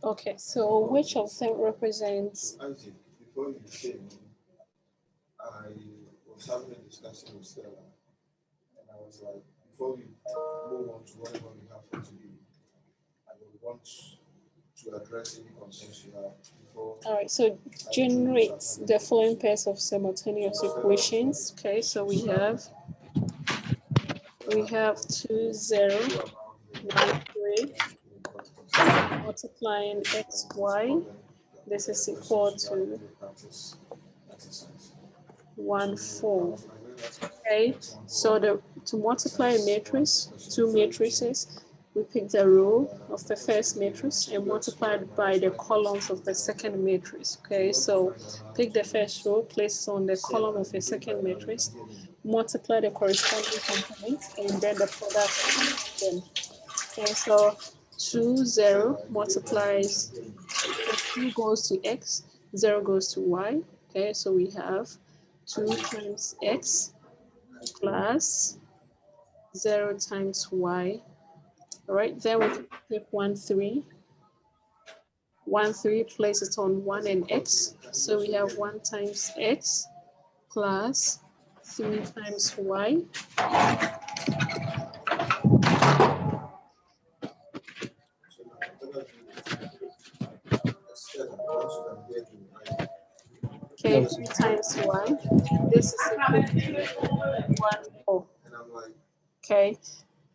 Okay, so which of them represents? Before you came, I was having a discussion with Stella, and I was like, before we move on to whatever we have for today, I would want to address any concerns you have before. All right, so generate the following pairs of simultaneous equations. Okay, so we have 2, 0, 1, 3, multiplying x, y. This is equal to 1, 4. Okay, so to multiply a matrix, two matrices, we pick the row of the first matrix and multiply it by the columns of the second matrix. Okay, so pick the first row, place it on the column of the second matrix, multiply the corresponding components, and then the product of them. Okay, so 2, 0 multiplies, 2 goes to x, 0 goes to y. Okay, so we have 2 times x plus 0 times y. All right, then we can pick 1, 3. 1, 3, place it on 1 and x. So we have 1 times x plus 3 times y. Okay, 3 times y. This is equal to 1, 4. Okay.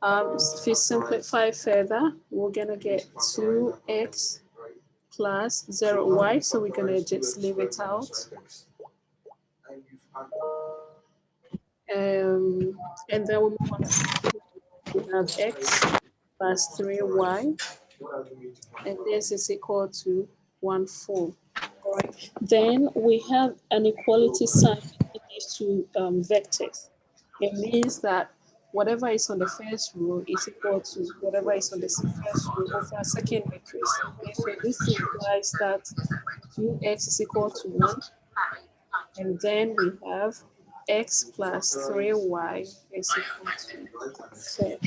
If we simplify further, we're gonna get 2x plus 0y, so we're gonna just leave it out. And then we move on to have x plus 3y, and this is equal to 1, 4. All right. Then we have an equality sign in these two vectors. It means that whatever is on the first row is equal to whatever is on the first row of our second matrix. Okay, so this implies that 2x is equal to 1. And then we have x plus 3y is equal to 4.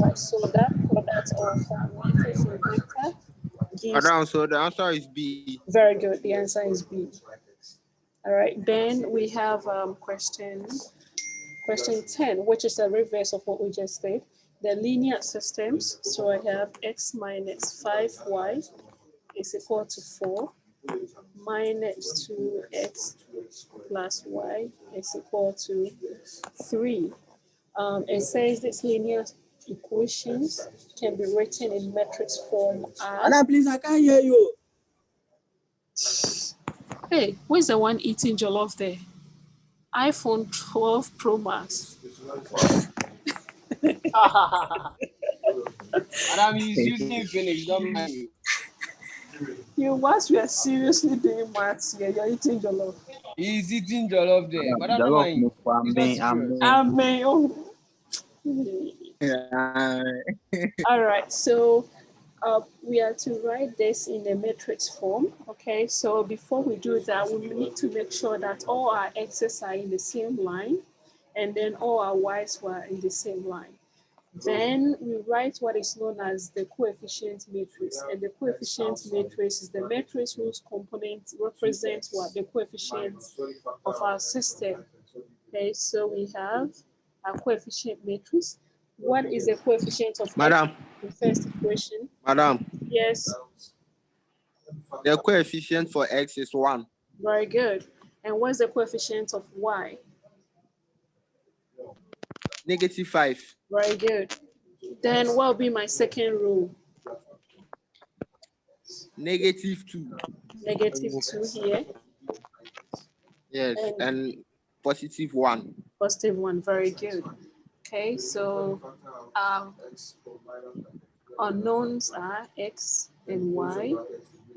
Right, so that product of matrix and vector gives... So the answer is B. Very good, the answer is B. All right, then we have question 10, which is the reverse of what we just did. The linear systems, so I have x minus 5y is equal to 4, minus 2x plus y is equal to 3. It says these linear equations can be written in matrix form as... Anna, please, I can't hear you. Hey, where's the one eating jollof there? iPhone 12 Pro Max. Adam is using Phoenix, don't mind. You, once we are seriously doing maths here, you're eating jollof. He's eating jollof there, but I don't mind. Amen. All right, so we are to write this in a matrix form. Okay, so before we do that, we need to make sure that all our x's are in the same line, and then all our y's were in the same line. Then we write what is known as the coefficient matrix, and the coefficient matrix is the matrix whose components represent what the coefficients of our system. Okay, so we have our coefficient matrix. What is the coefficient of Madam? The first equation? Madam? Yes. The coefficient for x is 1. Very good. And what's the coefficient of y? -5. Very good. Then what will be my second rule? -2. -2 here. Yes, and +1. +1, very good. Okay, so unknowns are x and y,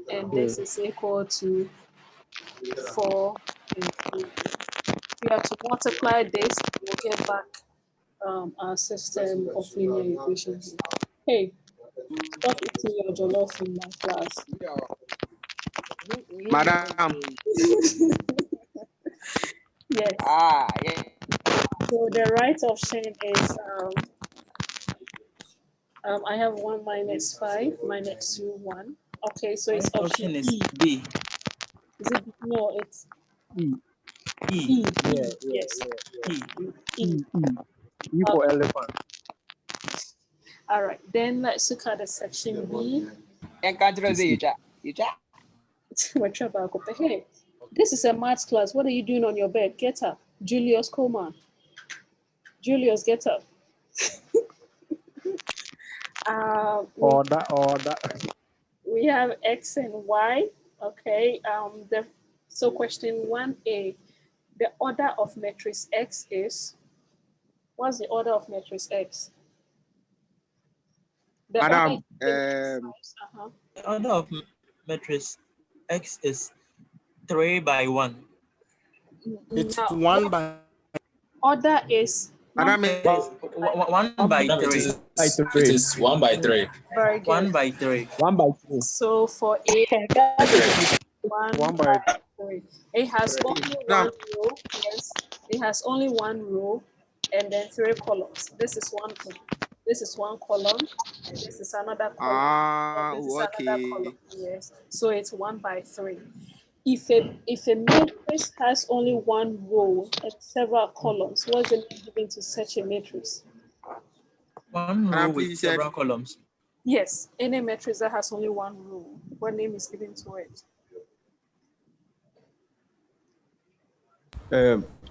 and this is equal to 4 and 3. If you have to multiply this, we'll get back our system of linear equations. Hey, stop eating your jollof in my class. Madam. Yes. Yeah. So the right option is I have 1 minus 5 minus 2 1. Okay, so it's option Option is E. B. Is it? No, it's E. E. Yeah, Yes, E. E. E for elephant. All right, then let's look at the section B. Hey, this is a maths class. What are you doing on your bed? Get up. Julius Coleman. Julius, get up. Order. We have X and Y. Okay. So question 1A. The order of matrix X is, what's the order of matrix X? The Madam, The order of matrix X is 3 by 1. It's Now, 1 by order is Madam, It is 1 by 3. It is 1 by 3. very good. 1 by 3. 1 by 2. So for A, that is 1 1 by by 3. It has only one row. Yes, it has only one row and then 3 columns. This is one column. This is one column, and this is another column. And this is another column. Yes. So it's 1 by 3. If a matrix has only one row and several columns, what's the name given to such a matrix? One row with several columns. Yes, any matrix that has only one row, what name is given to it?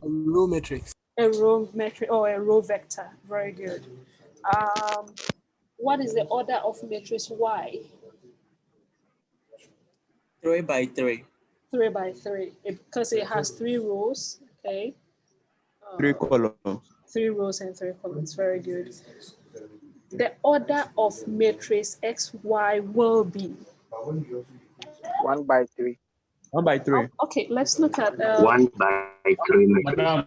row matrix. A row matrix or a row vector. Very good. What is the order of matrix Y? 3 by 3. 3 by 3, because it has 3 rows. Okay. 3 columns. 3 rows and 3 columns. Very good. The order of matrix XY will be 1 by 3. 1 by 3. Okay, let's look at 1 by 3. Madam,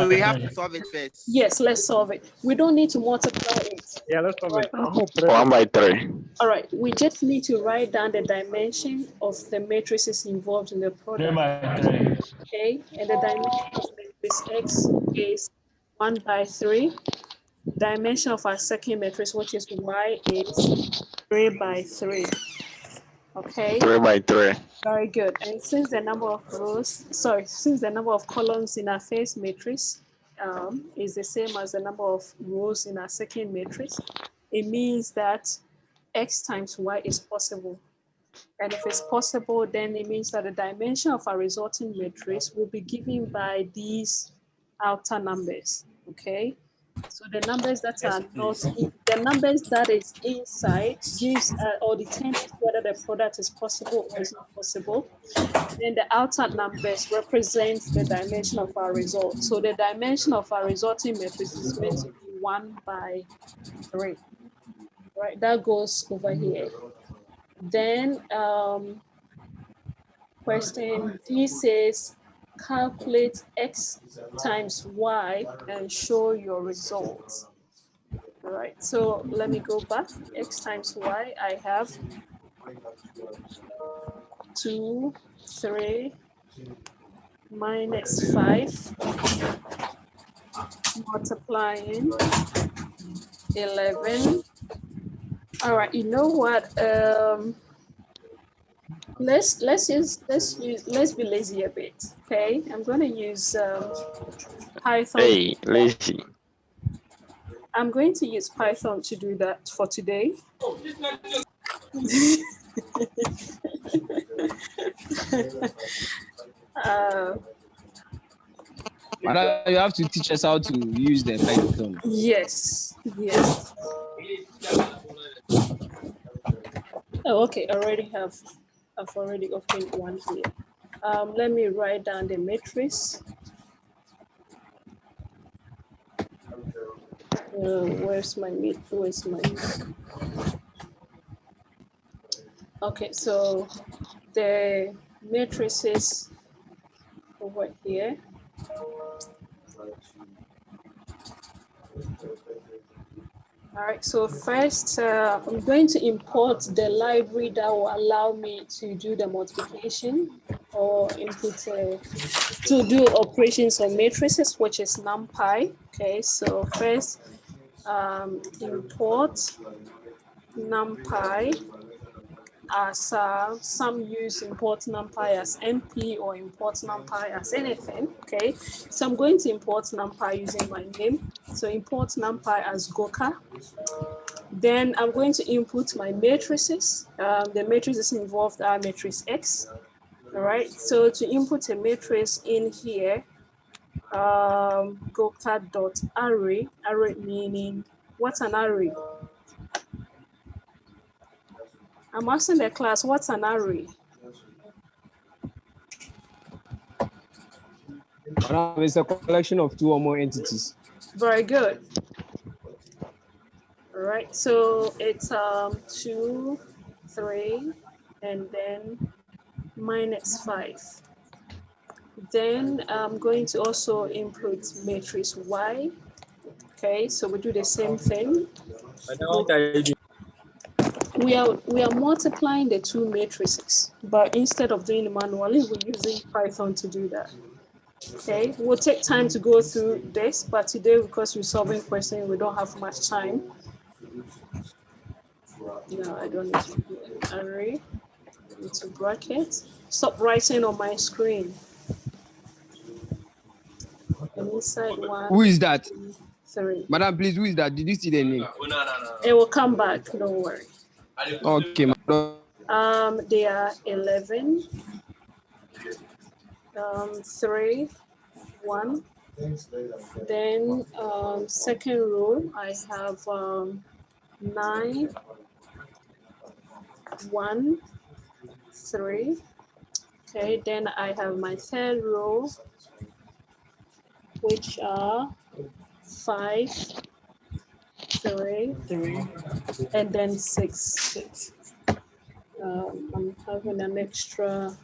we have to solve it first. Yes, let's solve it. We don't need to multiply it. Yeah, let's solve it. 1 by 3. All right, we just need to write down the dimension of the matrices involved in the product. Okay, and the dimension of matrix X is 1 by 3. Dimension of our second matrix, which is Y, is 3 by 3. Okay. 3 by 3. Very good. And since the number of columns in our first matrix is the same as the number of rows in our second matrix, it means that X times Y is possible. And if it's possible, then it means that the dimension of our resulting matrix will be given by these outer numbers. Okay. So the numbers that are not, the numbers that is inside gives or determines whether the product is possible or is not possible. Then the outer numbers represent the dimension of our result. So the dimension of our resulting matrix is meant to be 1 by 3. Right, that goes over here. Then question D says, calculate X times Y and show your results. All right, so let me go back. X times Y, I have 2, 3, minus 5, multiplying 11. All right, you know what? Let's be lazy a bit. Okay, I'm going to use Python. Hey, lazy. I'm going to use Python to do that for today. You have to teach us how to use the Python. Yes. Oh, okay. I've already opened one here. Let me write down the matrix. Where's my matrix? Okay, so the matrices over here. All right, so first I'm going to import the library that will allow me to do the multiplication or input to do operations on matrices, which is NumPy. Okay, so first import numpy as some use import numpy as NP or import numpy as anything. Okay, so I'm going to import numpy using my name. So import numpy as Goka. Then I'm going to input my matrices. The matrices involved are matrix X. All right, so to input a matrix in here, Goka.array, array meaning, what's an array? I'm asking the class, what's an array? It's a collection of two or more entities. Very good. All right, so it's 2, 3, and then -5. Then I'm going to also input matrix Y. Okay, so we do the same thing. We are multiplying the two matrices, but instead of doing it manually, we're using Python to do that. Okay, we'll take time to go through this, but today, because we're solving questions, we don't have much time. No, I don't need to do an array. Into bracket. Stop writing on my screen. And inside 1. Who is that? 3. Madam, please, who is that? Did you see the name? It will come back, don't worry. Okay, madam. They are 11, 3, 1. Then second row, I have 9, 1, 3. Okay, then I have my third row, which are 5, 3, and then 6. I'm having an extra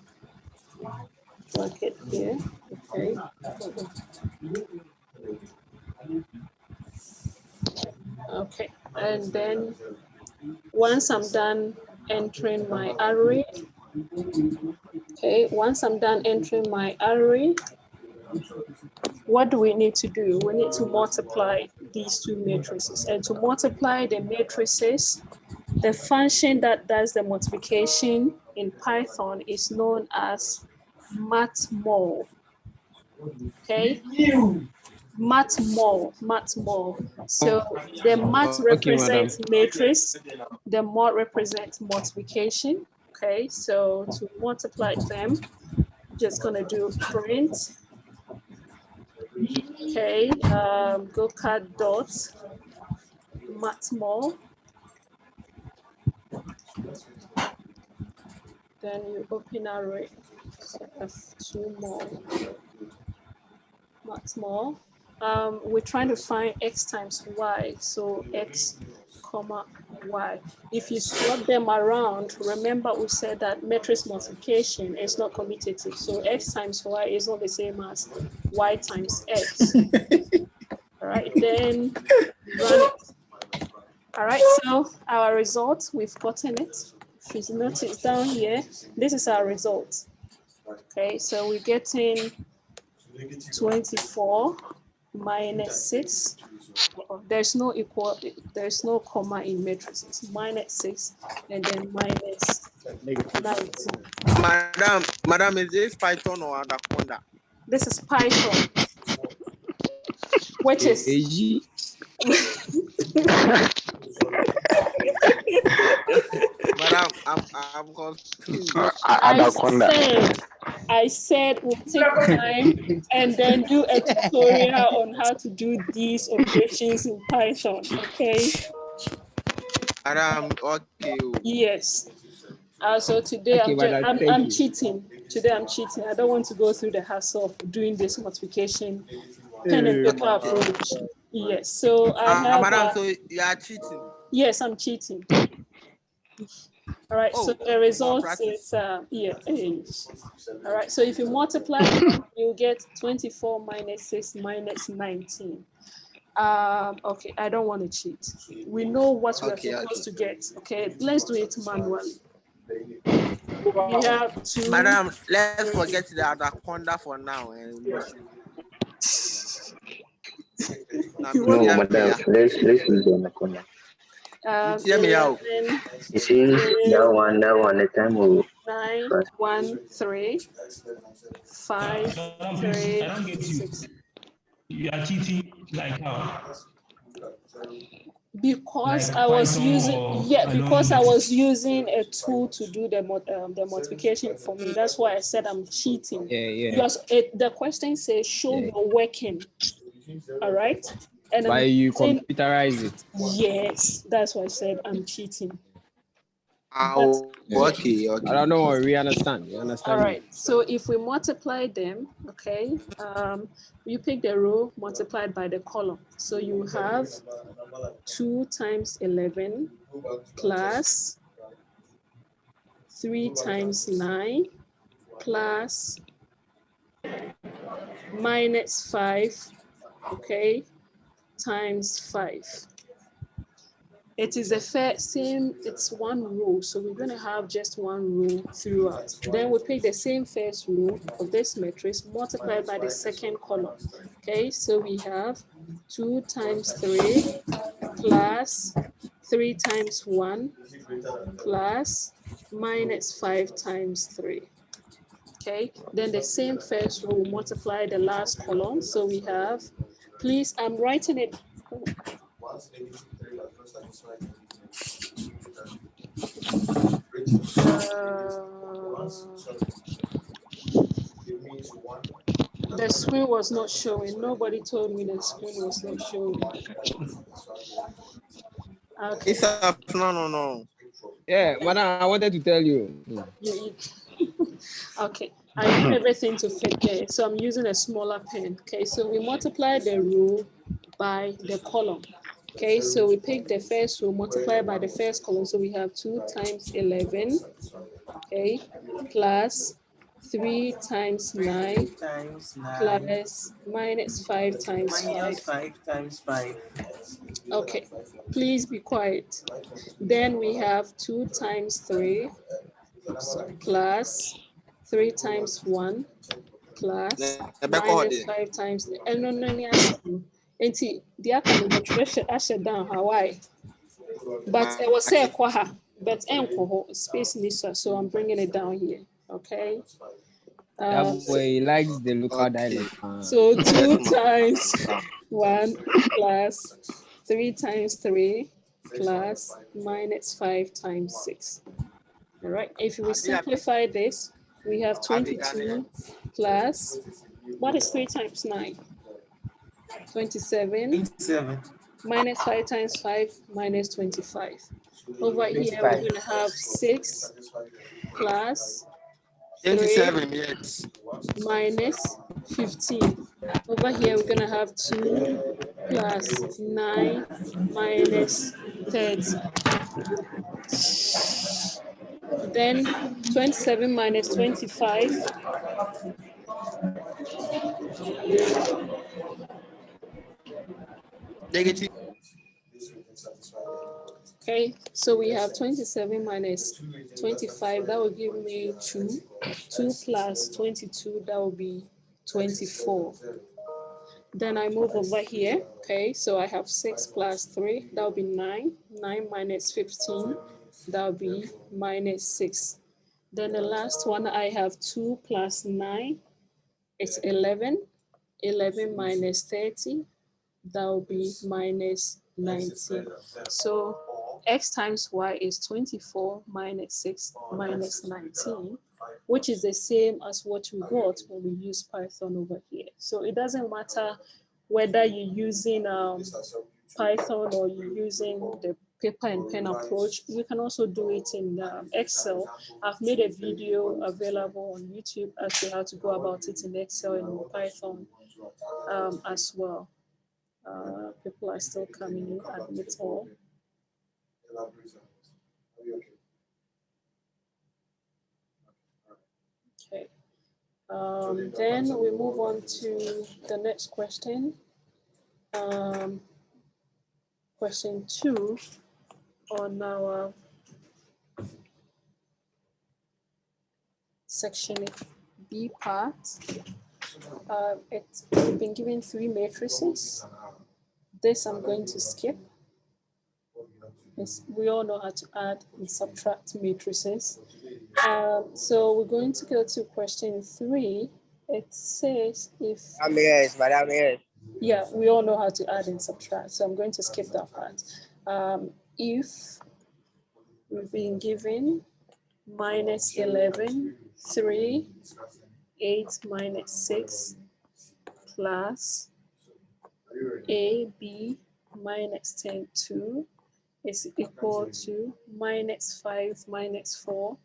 bracket here. Okay. Okay, and then once I'm done entering my array, once I'm done entering my array, what do we need to do? We need to multiply these two matrices. And to multiply the matrices, the function that does the multiplication in Python is known as matmul. Okay? Matmul. So the mat represents matrix, the mod represents multiplication. Okay, so to multiply them, just gonna do print. Okay, Goka dot matmul. Then you open array. So I have 2 more. Matmul. We're trying to find x times y, so x comma y. If you swap them around, remember we said that matrix multiplication is not commutative, so x times y is not the same as y times x. All right, then run it. All right, so our result, we've gotten it. If you notice down here, this is our result. Okay, so we're getting 24 minus 6. There's no comma in matrices. Minus 6 and then minus 19. Madam, is this Python or Anaconda? This is Python, which is Madam, I'm confused. I said we'll take time and then do a tutorial on how to do these operations in Python. Okay. Madam, okay. Yes. So today I'm cheating. Today I'm cheating. I don't want to go through the hassle of doing this multiplication pen and paper approach. Yes. So I have. Madam, so you are cheating. Yes, I'm cheating. All right, so the result is, all right, so if you multiply, you get 24 minus 6 minus 19. Okay, I don't want to cheat. We know what we're supposed to get. Okay, let's do it manually. We have to. Madam, let's forget the Anaconda for now. And You No, want madam, let's use the corner. Hear me out. 11, You see, that one, the time will 9, first. 1, 3, 5, Madam, please, 3, I don't get you. 6. You are cheating like how? Because Like I was Python using, or because I alone? was using a tool to do the multiplication for me. That's why I said I'm cheating. Yeah. Because the question says show Yeah. your working. All right. And Why I'm you saying computerize it? yes. That's why I said I'm cheating. But Okay. I don't know. We understand. You understand? all Me? right. So if we multiply them, okay, you pick the row multiplied by the column. So you have 2 times 11 plus 3 times 9 plus minus 5, okay, times 5. It is the same, it's one row, so we're going to have just one row throughout. Then we pick the same first row of this matrix multiplied by the second column. Okay, so we have 2 times 3 plus 3 times 1 plus minus 5 times 3. Okay, then the same first row will multiply the last column. So we have, please, I'm writing it. The screen was not showing. Nobody told me the screen was not showing. Okay. It's a no. Yeah, madam, I wanted to tell you. Okay, I need everything to fit there. So I'm using a smaller pen. Okay, so we multiply the row by the column. Okay, so we pick the first row, multiply by the first column. So we have 2 times 11, okay, plus 3 times 9 times 9 plus minus 5 times 5. minus 5 times 5. Okay, please be quiet. Then we have 2 times 3 plus 3 times 1 plus minus 5 times. No, Enti, the aka the treasure asher down Hawaii. But it was say kwaha, but enko space nisa, so I'm bringing it down here. Okay. That way he likes the local dialect. So 2 times 1 plus 3 times 3 plus minus 5 times 6. All right. If we simplify this, we have 22 plus, what is 3 times 9? 27 7. minus 5 times 5 minus 25. Over here, we're 25. going to have 6 plus 3 27 yes. minus 15. Over here, we're going to have 2 plus 9 minus 30. Then 27 minus 25. Negative. Okay, so we have 27 minus 25. That will give me 2. 2 plus 22, that will be 24. Then I move over here. Okay, so I have 6 plus 3, that will be 9. 9 minus 15, that will be minus 6. Then the last one, I have 2 plus 9, it's 11. 11 minus 30, that will be minus 19. So x times y is 24 minus 6 minus 19, which is the same as what we got when we use Python over here. So it doesn't matter whether you're using Python or you're using the paper and pen approach. You can also do it in Excel. I've made a video available on YouTube as to how to go about it in Excel and in Python as well. People are still coming in, admit all. Okay. Then we move on to the next question. Question 2 on our section B part. We've been given 3 matrices. This I'm going to skip. We all know how to add and subtract matrices. So we're going to go to question 3. It says if... Yeah, we all know how to add and subtract, so I'm going to skip that part. If we've been given minus 11, 3, 8 minus 6, plus AB minus 10, 2 is equal to minus 5 minus 4,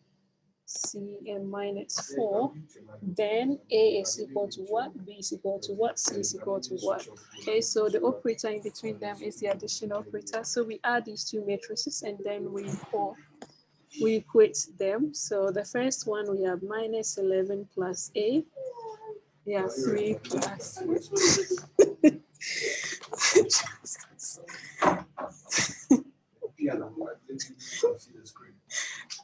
C and minus 4, then A is equal to what? B is equal to what? C is equal to what? Okay, so the operator in between them is the addition operator. So we add these two matrices and then we equate them. So the first one we have minus 11 plus A. Yeah, 3 plus.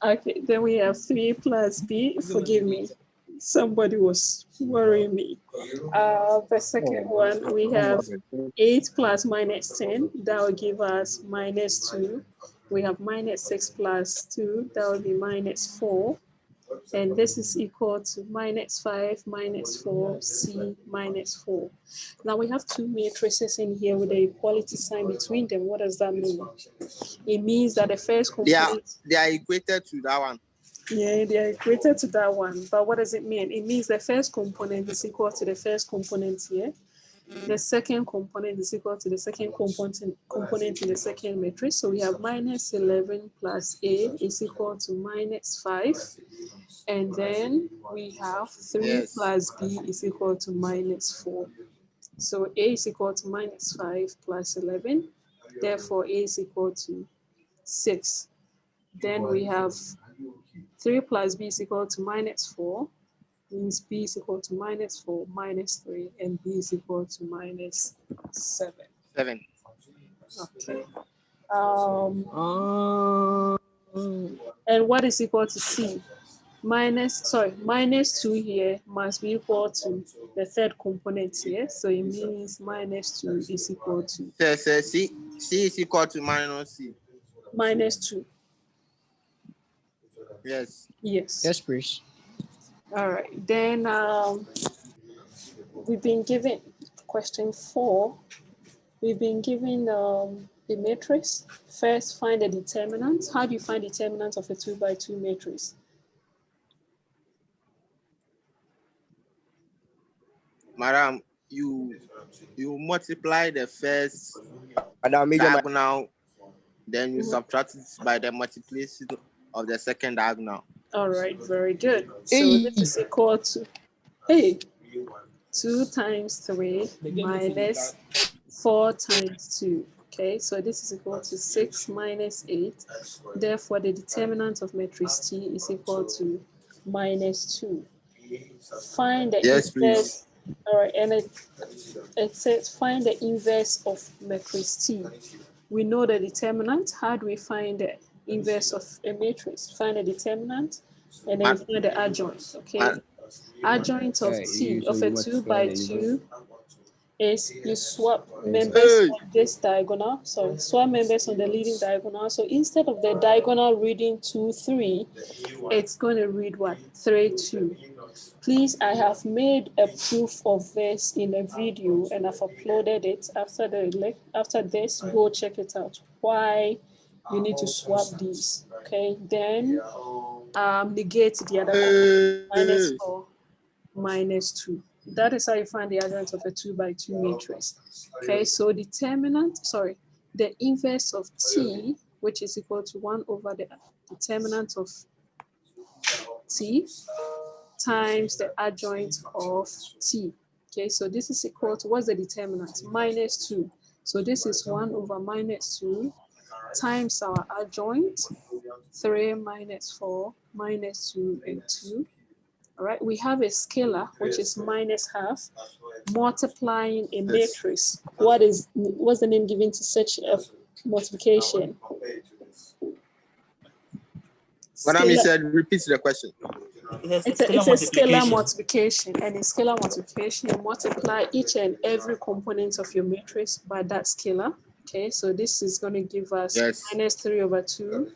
Okay, then we have 3 plus B. Forgive me, somebody was worrying me. The second one, we have 8 plus minus 10. That will give us minus 2. We have minus 6 plus 2. That will be minus 4. And this is equal to minus 5 minus 4, C minus 4. Now we have two matrices in here with an equality sign between them. What does that mean? It means that the first component... They are equated to that one. Yeah, they are equated to that one. But what does it mean? It means the first component is equal to the first component here. The second component is equal to the second component in the second matrix. So we have minus 11 plus A is equal to minus 5. And then we have 3 plus B is equal to minus 4. So A is equal to minus 5 plus 11. Therefore, A is equal to 6. Then we have 3 plus B is equal to minus 4. Means B is equal to minus 4 minus 3, and B is equal to minus 7. 7. Okay. And what is equal to C? Minus 2 here must be equal to the third component here. So it means minus 2 is equal to... C is equal to minus C. Minus 2. Yes. Yes. Yes, please. All right. Then we've been given question 4. We've been given a matrix. First, find the determinant. How do you find determinant of a 2 by 2 matrix? Madam, you multiply the first diagonal, then you subtract it by the multiplication of the second diagonal. All right, very good. So this is equal to 2 times 3 minus 4 times 2. Okay, so this is equal to 6 minus 8. Therefore, the determinant of matrix T is equal to minus 2. Find the inverse. Please. All right, and it says find the inverse of matrix T. We know the determinant. How do we find the inverse of a matrix? Find the determinant and then find the adjoint. Okay, adjoint of T of a 2 by 2 is you swap members on this diagonal. Sorry, swap members on the leading diagonal. So instead of the diagonal reading 2, 3, it's going to read what? 3, 2. Please, I have made a proof of this in a video and I've uploaded it. After this, go check it out. Why you need to swap these. Okay, then negate the other one. Minus 4, minus 2. That is how you find the adjoint of a 2 by 2 matrix. Okay, so the inverse of T, which is equal to 1 over the determinant of T times the adjoint of T. Okay, so this is equal to, what's the determinant? Minus 2. So this is 1 over minus 2 times our adjoint, 3 minus 4 minus 2 and 2. All right, we have a scalar, which is minus half, multiplying a matrix. What's the name given to such a multiplication? Madam, you said repeat the question. It's a scalar multiplication, and in scalar multiplication, you multiply each and every component of your matrix by that scalar. Okay, so this is going to give us minus 3/2.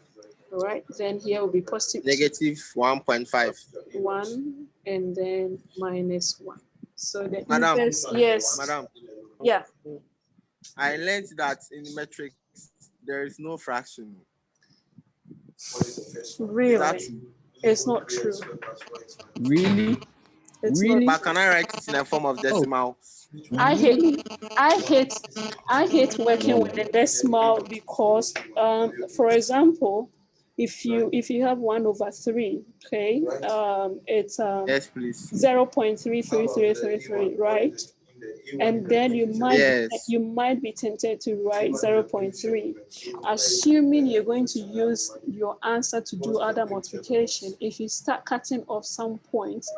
All right, then here will be positive negative 1.5. 1, and then minus 1. So the Madam, inverse, yes. Madam. Yeah. I learned that in matrix there is no fraction. Really? It's not true. Really? It's Really? not. But can I write it in a form of decimal? I hate working with the decimal because for example, if you have 1/3, okay, it's Yes, please. 0.33333, right? And then you might be tempted to write 0.3, assuming you're going to use your answer to do other multiplication. If you start cutting off some points,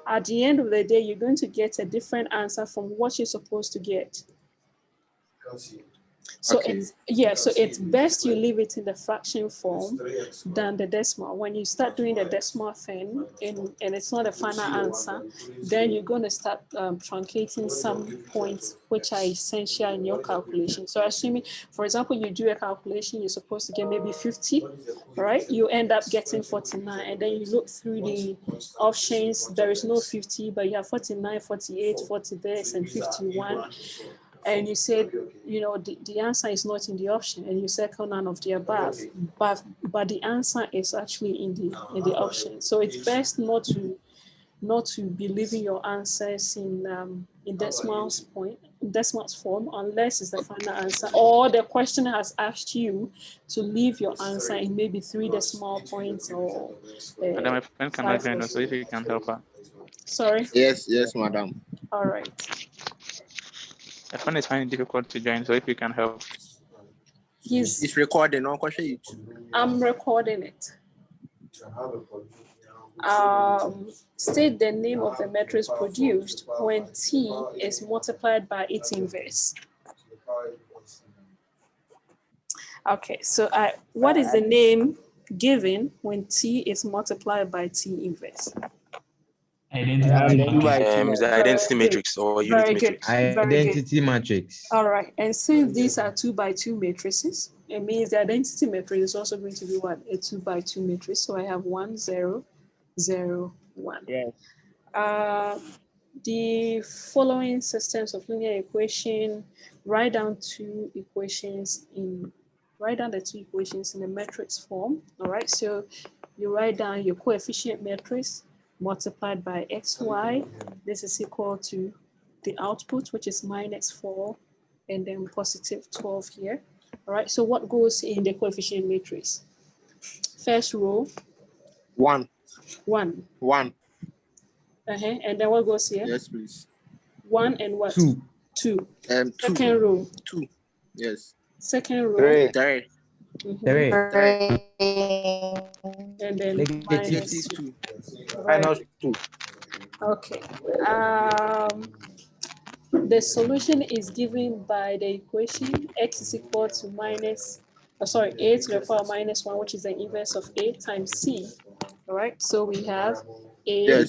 at the end of the day, you're going to get a different answer from what you're supposed to get. So it's best you leave it in the fraction form than the decimal. When you start doing the decimal thing and it's not a final answer, then you're going to start truncating some points which are essential in your calculation. So assuming, for example, you do a calculation, you're supposed to get maybe 50, right? You end up getting 49, and then you look through the options, there is no 50, but you have 49, 48, 40 this, and 51. And you said, you know, the answer is not in the option, and you circle none of the above, but the answer is actually in the option. So it's best not to be leaving your answers in decimal form unless it's the final answer, or the question has asked you to leave your answer in maybe 3 decimal points or Madam, my friend cannot join us, so if you can help her. Sorry. Yes, madam. All right. My friend is finding it difficult to join, so if you can help. It's recording. I'm recording it. State the name of the matrix produced when T is multiplied by its inverse. Okay, so what is the name given when T is multiplied by T inverse? The identity matrix or unit matrix. Identity matrix. All right, and since these are 2 by 2 matrices, it means the identity matrix is also going to be what? A 2 by 2 matrix. So I have 1, 0, 0, 1. Yes. The following systems of linear equation, write down the 2 equations in the matrix form. All right, so you write down your coefficient matrix multiplied by xy. This is equal to the output, which is -4, and then positive 12 here. All right, so what goes in the coefficient matrix? First row. 1. 1. 1. And then what goes here? Yes, please. 1 and what? 2. 2. 2. Second row. 2. Yes. Second row. 3. 3. 3. And then minus 2. Minus 2. Okay. The solution is given by the equation x is equal to a to the power -1, which is the inverse of a times c. All right, so we have a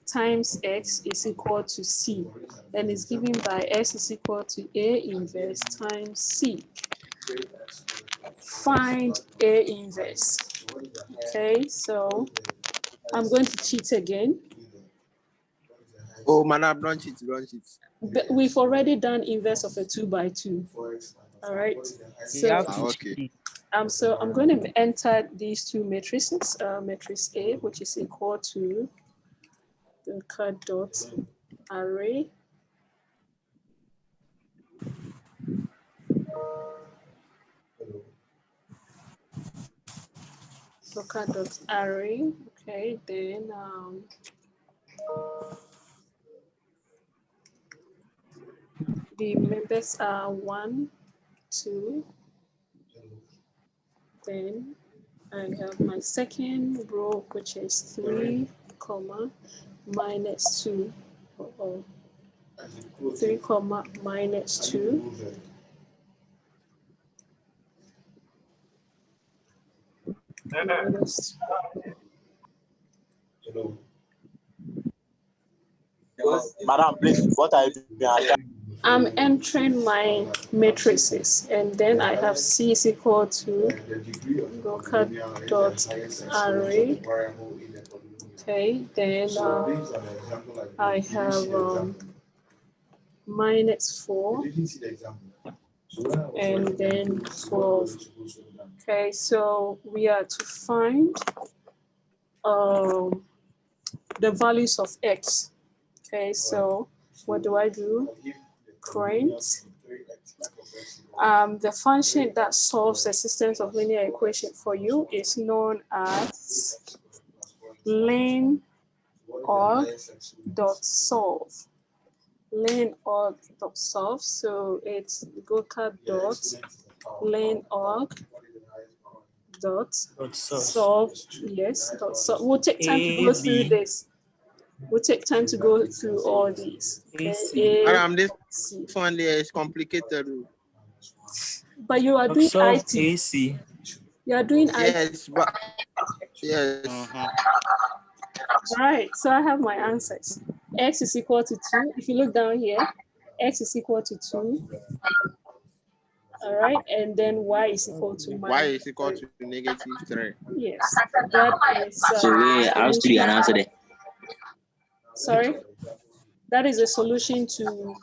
times x is equal to c, and it's given by s is equal to a inverse times c. Find a inverse. Okay, so I'm going to cheat again. Oh, madam, don't cheat. But we've already done inverse of a 2 by 2. All right. So, okay. So I'm going to enter these 2 matrices. Matrix A, which is equal to the dot array. Dot array. Okay, then the members are 1, 2. Then I have my second row, which is 3, minus 2. 3, minus 2. Minus Hello. Madam, please, what are you doing? I'm entering my matrices, and then I have C is equal to local dot array. Okay, then I have -4, and then 12. Okay, so we are to find the values of x. Okay, so what do I do? Print. The function that solves the systems of linear equation for you is known as len.org.solve. Len.org.solve. So it's goka.len.org.solve. Yes, .solve. We'll take time to go through this. We'll take time to go through all these. Okay? Madam, this one there is complicated. But you are doing Solve IT. AC. You are doing IT. Yes, but yes. All right, so I have my answers. X is equal to 2. If you look down here, X is equal to 2. All right, and then Y is equal to Y -3. is equal to -3. Yes, that is. So we have to be an answer there. Sorry, that is a solution to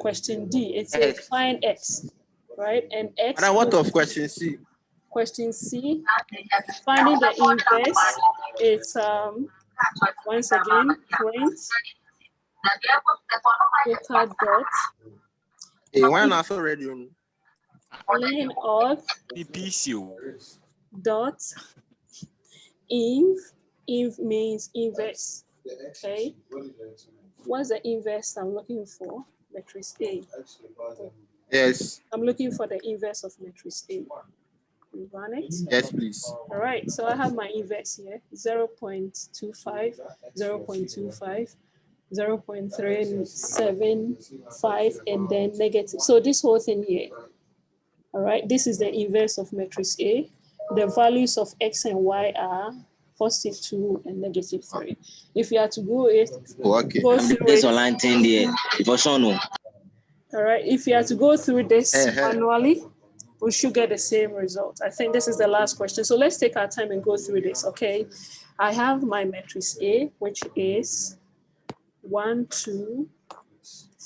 question D. It says X. find X, right? And X. Madam, what of question C? Question C, finding the inverse. It's once again print local dot. Hey, why not already? Len.org dot inv means inverse. Okay, what's the inverse I'm looking for? Matrix A. Yes. I'm looking for the inverse of matrix A. We run it. Yes, please. All right, so I have my inverse here: 0.25, 0.25, 0.375, and then negative. So this whole thing here. All right, this is the inverse of matrix A. The values of x and y are +2 and -3. If you are to go it, Okay. go through There's it. a line 10 there. Before Sean, All right, if you are to go through this manually, we should get the same result. I think this is the last question. So let's take our time and go through this, okay? I have my matrix A, which is 1, 2,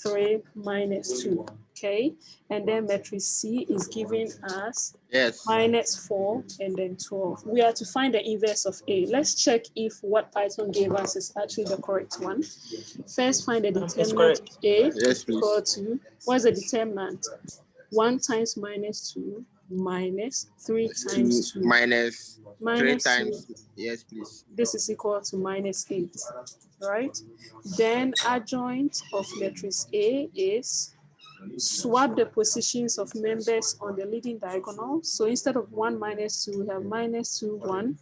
3, -2, okay? And then matrix C is giving us -4 and then 12. We are to find the inverse of A. Let's check if what Python gave us is actually the correct one. First, find the determinant of A is equal to, what's the determinant? 1 times -2 minus 3 times 2. Minus 3 Minus times. 2. Yes, please. This is equal to -8, right? Then adjoint of matrix A is swap the positions of members on the leading diagonal. So instead of 1 -2, we have -2, 1.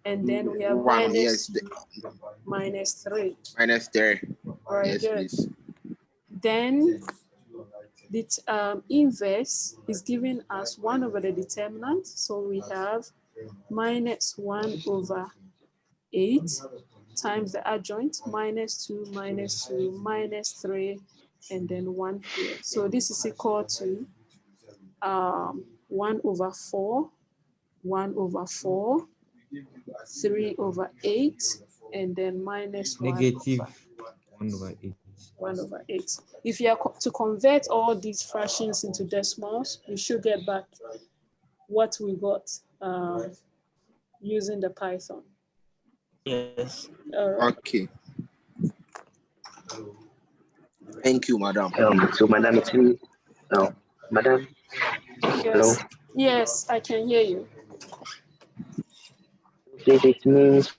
And then we have -2, yes. -3. -3. Right, yes, good. please. Then the inverse is giving us 1 over the determinant. So we have -1/8 times the adjoint, -2, -2, -3, and then 1 here. So this is equal to 1/4, 1/4, 3/8, and then -1/8. 1/8. If you are to convert all these fractions into decimals, we should get back what we got using the Python. Yes. All right. Okay. Thank you, madam. So, madam, it's me. No, madam. Yes. Hello. Yes, I can hear you. It means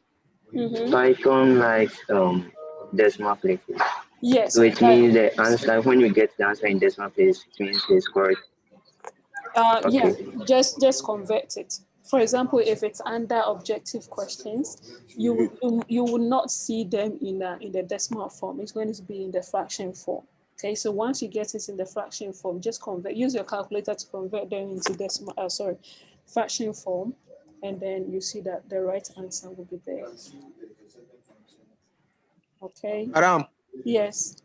Python likes decimal places. Yes. So it means the answer, when you get the answer in decimal place, it means it's correct. Yeah, just convert it. For example, if it's under objective questions, you will not see them in the decimal form. It's going to be in the fraction form. Okay, so once you get it in the fraction form, just convert. Use your calculator to convert them into fraction form, and then you see that the right answer will be there. Okay. Madam. Yes.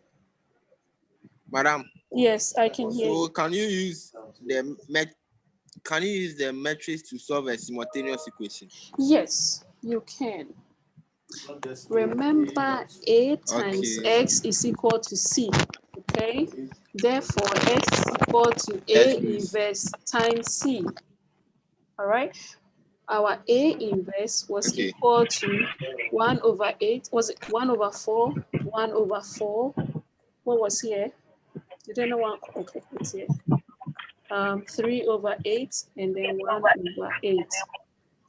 Madam. Yes, I can hear you. So can you use the matrix to solve a simultaneous equation? Yes, you can. Remember, A times X is equal to C. Okay. Therefore, X is equal to A inverse times C. All right. Our A inverse was equal to 1 over 8. Was it 1 over 4? 1 over 4. What was here? You don't know what? Okay, it's here. 3 over 8 and then 1 over 8.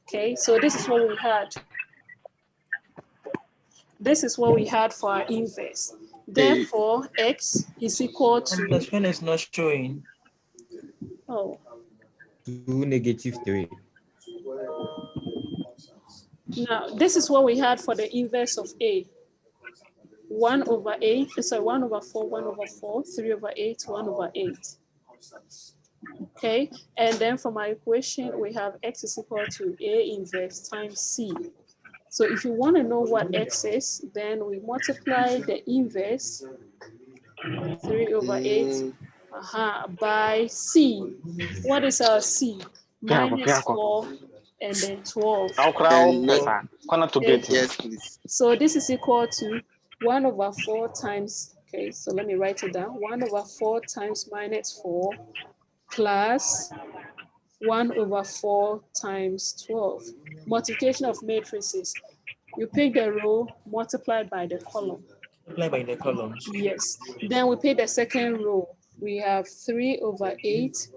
Okay, so this is what we had. This is what we had for our inverse. Therefore, X is equal to... And the screen is not showing. Oh. 2 negative 3. Now, this is what we had for the inverse of A. 1 over 8, sorry, 1 over 4, 1 over 4, 3 over 8, 1 over 8. Okay, and then for my equation, we have X is equal to A inverse times C. So if you want to know what X is, then we multiply the inverse, 3 over 8, by C. What is our C? Minus 4 and then 12. Yes, please. So this is equal to 1 over 4 times, okay, so let me write it down. 1 over 4 times minus 4 plus 1 over 4 times 12. Multiplication of matrices. You pick the row multiplied by the column. Multiplied by the columns. Yes. Then we pick the second row. We have 3 over 8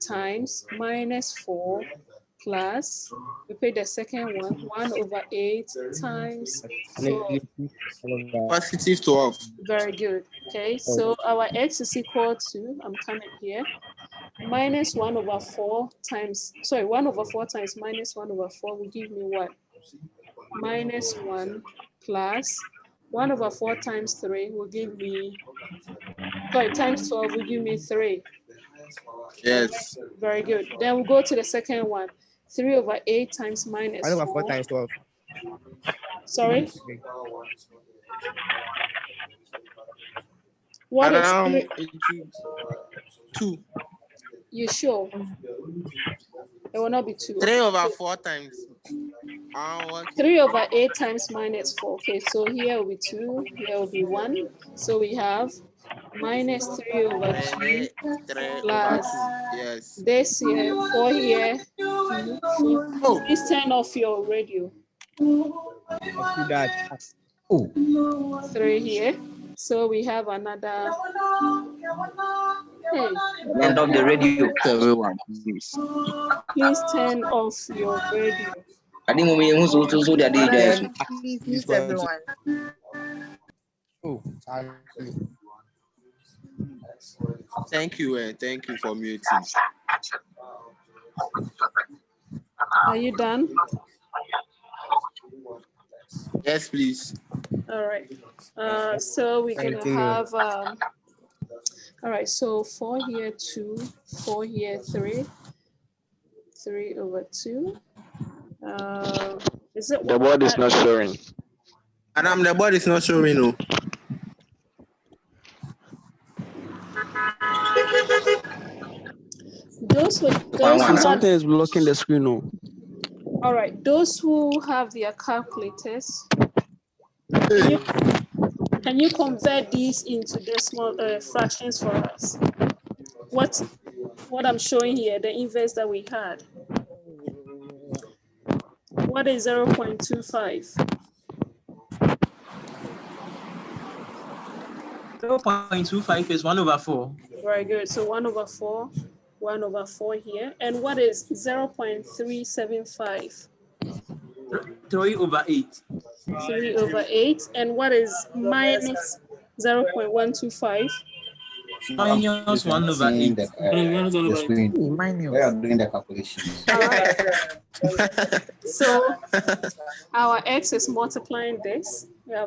times minus 4 plus, we pick the second one, 1 over 8 times 12. Positive 12. Very good. Okay, so our X is equal to, I'm coming here, minus 1 over 4 times, sorry, 1 over 4 times minus 1 over 4 will give me what? Minus 1 plus 1 over 4 times 3 will give me, sorry, times 12 will give me 3. Yes. Very good. Then we'll go to the second one. 3 over 8 times minus 1 over 4. 4 times 12. Sorry? What is 2? You sure? It will not be 2. 3 over 4 times. 3 over 8 times minus 4. Okay, so here will be 2, here will be 1. So we have minus 3 over 2 plus yes. this here, 4 here, 2, 4. Please turn off your radio. That. Oh. 3 here. So we have another. Hey. End of the radio, everyone, please. Please turn off your radio. I think we please mute everyone. Oh, thank you for muting. Are you done? Yes, please. All right. So we're gonna have all right, so 4 here, 2, 4 here, 3, 3 over 2. Is it the board is not showing? Adam, the board is not showing. No. Something is blocking the screen. No. All right, those who have their calculators, can you convert these into decimal fractions for us? What I'm showing here, the inverse that we had. What is 0.25? 0.25 is 1 over 4. Very good. So 1 over 4, 1 over 4 here. And what is 0.375? 3 over 8. 3 over 8. And what is minus 0.125? Minus 1 over 8. We are doing the calculations. All right. So our X is multiplying this. We have